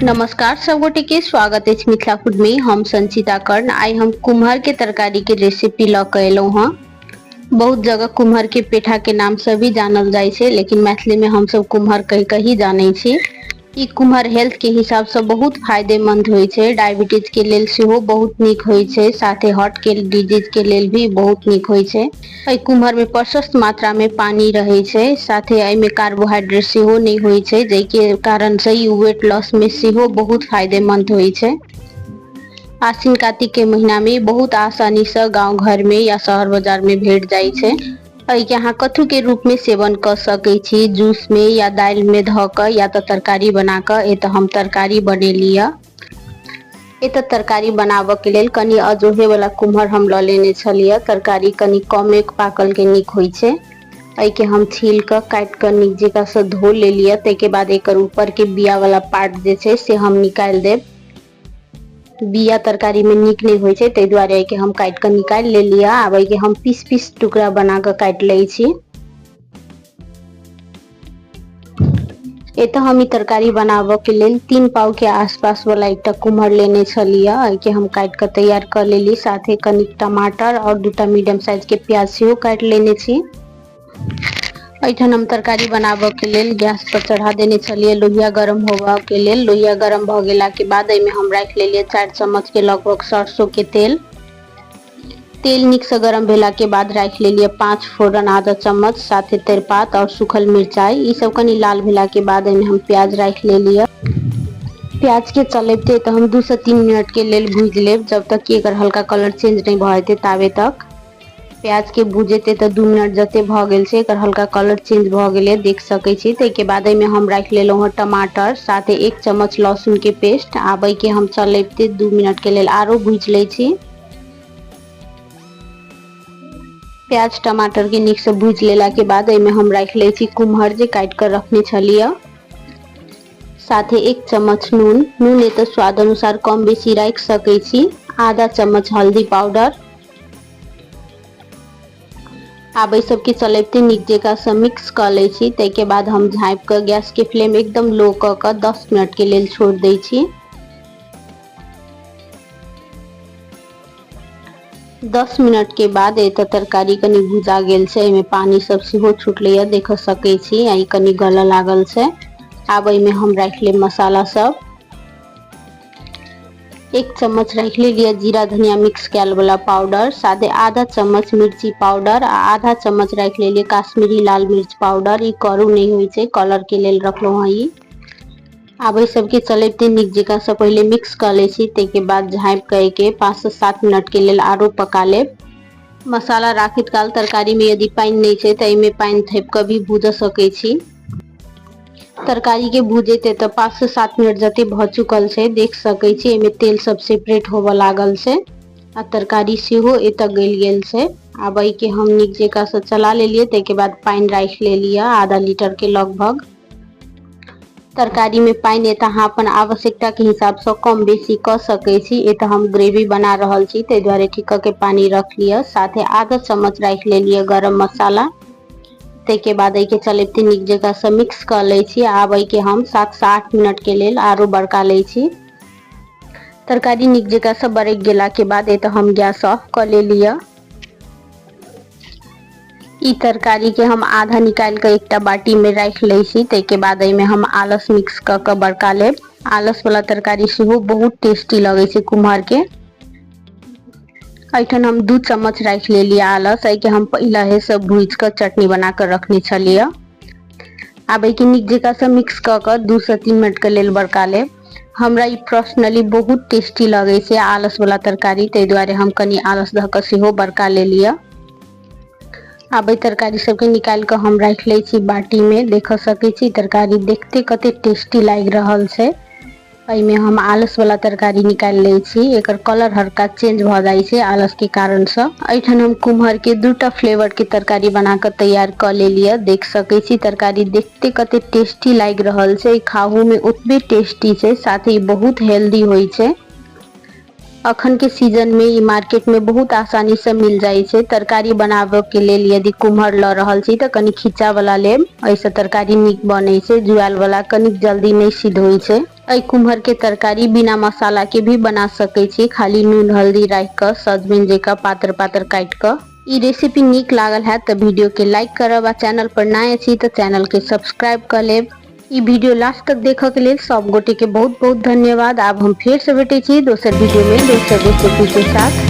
नमस्कार सब गोटे के स्वागत है मिथिला फूड में। हम संचिता कर्ण आई हम कुम्हर के तरकारी के रेसिपी ल के एलौ हाँ। बहुत जगह कुम्हर के पेठा के नाम से भी जानल जाय छै, लेकिन मैथिली में हम सब कुम्हर कह के ही जाने छी। ई कुम्हर हेल्थ के हिसाब से बहुत फायदेमंद होय छै, डायबिटीज के लेल सेहो बहुत नीक होय छै, साथे हार्ट के डिजीज के लेल भी बहुत नीक होय छै। एहि कुम्हर में प्रशस्त मात्रा में पानी रहे छै, साथे एहि में कार्बोहाइड्रेट सेहो नहीं होय छै, जै के कारण से ई वेट लॉस में सेहो बहुत फायदेमंद होय छै। आश्विन कार्तिक के महीना में बहुत आसानी से गांव घर में या शहर बाजार में भेट जाय छै। एहि के अहाँ कथु के रूप में सेवन कर सकै छी, जूस में या दाल में ध क या तो तरकारी बना क। एत हम तरकारी बनेली है। एत तरकारी बनाबे के लेल कनी अजोहे वाला कुम्हर हम ल लेने छलिए। तरकारी कनी कमे पाकल के नीक होय छै। एहि के हम छील क काट क नीक जगह से धो लेलिए। तै के बाद एकर ऊपर के बिया वाला पार्ट जे छै से हम निकाल देब। बिया तरकारी में नीक नहीं होय छै, तै दुआरे के हम काट के निकाल लेलिए। आब एके हम पीस पीस टुकड़ा बना के काट लै छी। एत हम ई तरकारी बनाबे के लेल 3 पाव के आसपास वाला एकटा कुम्हर लेने छलिए। एके हम काट के तैयार कर लेली। साथे कनी टमाटर और 2टा मीडियम साइज के प्याज सेहो काट लेने छी। एठन हम तरकारी बनाबे के लेल गैस पर चढ़ा देने छलिए लोहिया गरम होबा के लेल। लोहिया गरम भ गेला के बाद एमे हम राख लेलिए 4 चम्मच के लगभग सरसों के तेल। तेल नीक से गरम भेला के बाद राख लेलिए 5 फोरन आधा चम्मच, साथे तेजपात और सूखल मिर्चाई। ई सब कनी लाल भेला के बाद एमे हम प्याज राख लेलिए। प्याज के चलते तो हम 2 से 3 मिनट के लेल भूज लेब, जब तक कि एकर हल्का कलर चेंज नहीं भ जेते ताबे तक। प्याज के भूजेते तो 2 मिनट जते भ गेल छै, एकर हल्का कलर चेंज भ गेले देख सकै छी। तै के बाद एमे हम राख लेलौ ह टमाटर, साथे 1 चम्मच लहसुन के पेस्ट। आब के हम चलते 2 मिनट के लेल आरो भूज लै छी। प्याज टमाटर के नीक से भूज लेला के बाद एमे हम राख ले छी कुम्हर जे काट कर रखने छलिए। साथे 1 चम्मच नून एत स्वाद अनुसार कम बेसी राख सकै छी। आधा चम्मच हल्दी पाउडर। आब सब के चलते नीक जगह से मिक्स कर ले छी। तै के बाद हम झाँप के गैस के फ्लेम एकदम लो क के 10 मिनट के लेल छोड़ दै छी। 10 मिनट के बाद एत तरकारी कनी भुजा गेल छै, एमे पानी सब सेहो छूटले या देख सकै छी। आई कनी गल लागल छै। आब एमे हम राख ले मसाला सब। 1 चम्मच राख लेलिए जीरा धनिया मिक्स कैल वाला पाउडर, साथे आधा चम्मच मिर्ची पाउडर आ आधा चम्मच राख लेलिए काश्मीरी लाल मिर्च पाउडर। ई करू नहीं होय छै, कलर के लेल रखलो हई। आब ए सब के चलते नीक जगह से पहले मिक्स कर ले छी। तै के बाद झाँप के 5 से 7 मिनट के लेल आरो पका लेब। मसाला राखित काल तरकारी में यदि पानी नहीं छै त एमे पानी थेप के भी भूज सकै छी। तरकारी के भूजेते तो 5 से 7 मिनट जते भ चुकल छै, देख सकै छी एमे तेल सब सेपरेट होबे लागल छै आ तरकारी सेहो एत गल गेल छै। आब ए के हम नीक जगह से चला लेलिए। तै के बाद पानी राख लेलिए आधा लीटर के लगभग। तरकारी में पानी एत अहाँ अपन आवश्यकता के हिसाब से कम बेसी कर सकै छी। एत हम ग्रेवी बना रहल छी, तै दुआरे ठीक के पानी रख लिया। साथे आधा चम्मच राख लेलिए गरम मसाला। तै के बाद ए के चलते नीक जगह से मिक्स कर ले छी। आब ए के हम 7 से 8 मिनट के लेल आरो बड़का ले छी। तरकारी नीक जगह से बरक गेला के बाद एत हम गैस ऑफ कर लेलिए। ई तरकारी के हम आधा निकाल के एकटा बाटी में राख ले छी। तै के बाद एमे हम आलस मिक्स क के बड़का लेब। आलस वाला तरकारी सेहो बहुत टेस्टी लगे छै कुम्हर के। एठन हम 2 चम्मच राख लेलिए आलस। ए के हम पहले से भूज के चटनी बना के रखने छलिए। आब ए के नीक जगह से मिक्स क के 2 से 3 मिनट के लेल बड़का लेब। हमरा ई पर्सनली बहुत टेस्टी लगे छै आलस वाला तरकारी, तै दुआरे हम कनी आलस ध के सेहो बड़का लेलिए। आब ए तरकारी सब के निकाल के हम राख ले छी बाटी में। देख सकै छी तरकारी देखते कते टेस्टी लाग रहल छै। एमे हम आलस वाला तरकारी निकाल ले छी, एकर कलर हल्का चेंज भ जाय छै आलस के कारण से। एठन हम कुम्हर के 2टा फ्लेवर के तरकारी बना के तैयार कर लेलिए। देख सकै छी तरकारी देखते कते टेस्टी लाग रहल छै। खाहू में ओतबे टेस्टी छै, साथे ई बहुत हेल्दी होय छै। अखन के सीजन में ई मार्केट में बहुत आसानी से मिल जाय छै। तरकारी बनाबे के लेल यदि कुम्हर ल रहल छी त कनी खींचा वाला लेब, ऐसे तरकारी नीक बनै छै। जुआल वाला कनी जल्दी नहीं सिद्ध होय छै। अई कुम्हर के तरकारी बिना मसाला के भी बना सकै छी, खाली नून हल्दी राख कर सजमन जेका पातर पातर काट कर। ई रेसिपी नीक लागल है तो वीडियो के लाइक करब आ चैनल पर नया छी तो चैनल के सब्सक्राइब कर लेब। ई वीडियो लास्ट तक देखा के लिए सब गोटे के बहुत बहुत धन्यवाद। अब हम फिर से भेटे छी दोसर वीडियो में दोसर रेसिपी के साथ।